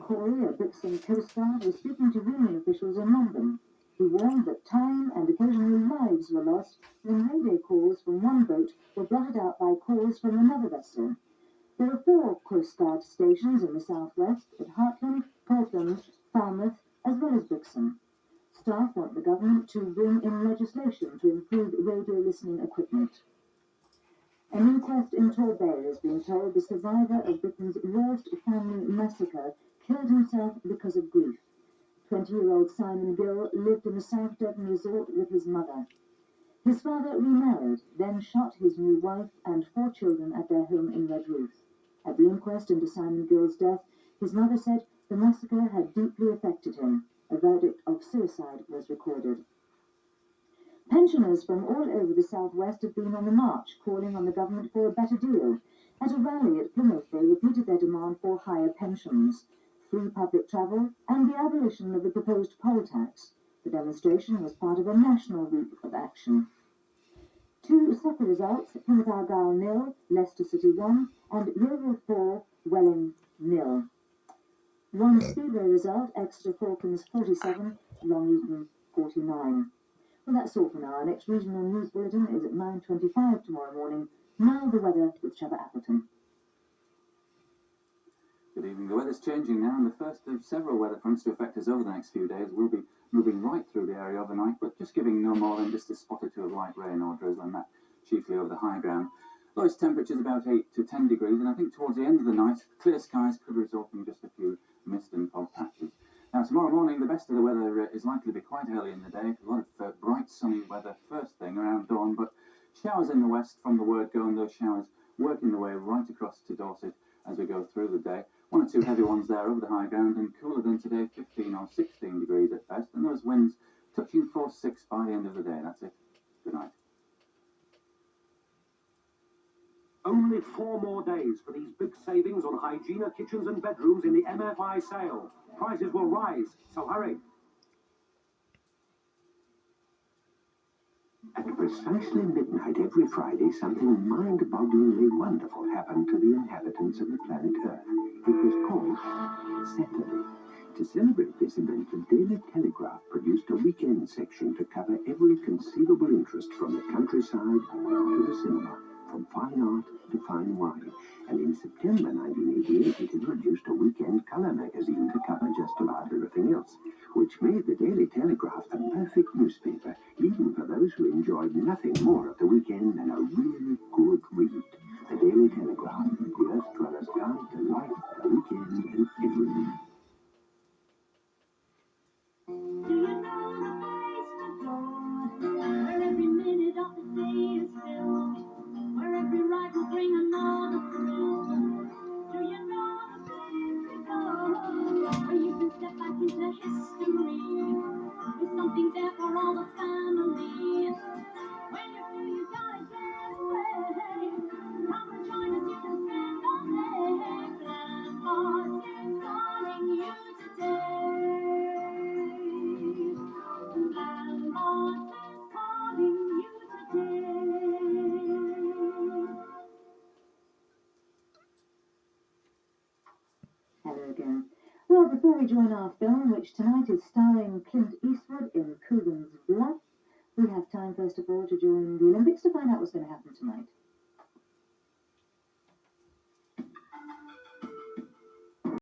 Corey, a Brixton coastguard, was speaking to union officials in London. He warned that time and occasionally lives were lost when mayday calls from one boat were blotted out by calls from another vessel. There are 4 coastguard stations in the southwest at Hartland, Portland, Falmouth, as well as Brixton. Staff want the government to bring in legislation to improve radio listening equipment. An inquest in Torbay has been told the survivor of Britain's worst family massacre killed himself because of grief. 20-year-old Simon Gill lived in the South Devon resort with his mother. His father remarried, then shot his new wife and 4 children at their home in Redruth. At the inquest into Simon Gill's death, his mother said the massacre had deeply affected him. A verdict of suicide was recorded. Pensioners from all over the southwest have been on the march, calling on the government for a better deal. At a rally at Plymouth, they repeated their demand for higher pensions, free public travel, and the abolition of the proposed poll tax. The demonstration was part of a national week of action. 2 soccer results: Plymouth Argyle 0, Leicester City 1, and Yeovil 4, Welling 0. 1 Speedway result: Exeter Falcons 47, Long Eaton 49. Well, that's all for now. Our next regional news bulletin is at 9:25 tomorrow morning. Now the weather with Trevor Appelton. Good evening. The weather's changing now, and the first of several weather fronts to affect us over the next few days will be moving right through the area overnight, but just giving no more than just a spot or 2 of light rain or drizzle, and that chiefly over the high ground. Lowest temperatures about 8 to 10 degrees, and I think towards the end of the night, clear skies could result in just a few mist and fog patches. Now, tomorrow morning, the best of the weather is likely to be quite early in the day. A lot of bright, sunny weather first thing around dawn, but showers in the west from the word go, and those showers working their way right across to Dorset as we go through the day. 1 or 2 heavy ones there over the high ground, and cooler than today, 15 or 16 degrees at best, and those winds touching force 6 by the end of the day. That's it. Good night. Only 4 more days for these big savings on Hygiena kitchens and bedrooms in the MFI sale. Prices will rise, so hurry. At precisely midnight every Friday, something mind-bogglingly wonderful happened to the inhabitants of the planet Earth. It was called Saturday. To celebrate this event, the Daily Telegraph produced a weekend section to cover every conceivable interest from the countryside to the cinema, from fine art to fine wine. And in September 1988, it introduced a weekend colour magazine to cover just about everything else, which made the Daily Telegraph the perfect newspaper, even for those who enjoyed nothing more at the weekend than a really good read. The Daily Telegraph, the Earth Dweller's Guide to Life, the Weekend, and everything. Do you know the place to go, where every minute of the day is filled, where every ride will bring another thrill? Do you know the place to go, where you can step back into history? There's something there for all the family. When you feel you gotta get away, come and join us, you can spend all day. Landmark is calling you today. Landmark is calling you today. Hello again. Well, before we join our film, which tonight is starring Clint Eastwood in Coogan's Bluff, we have time first of all to join the Olympics to find out what's going to happen tonight.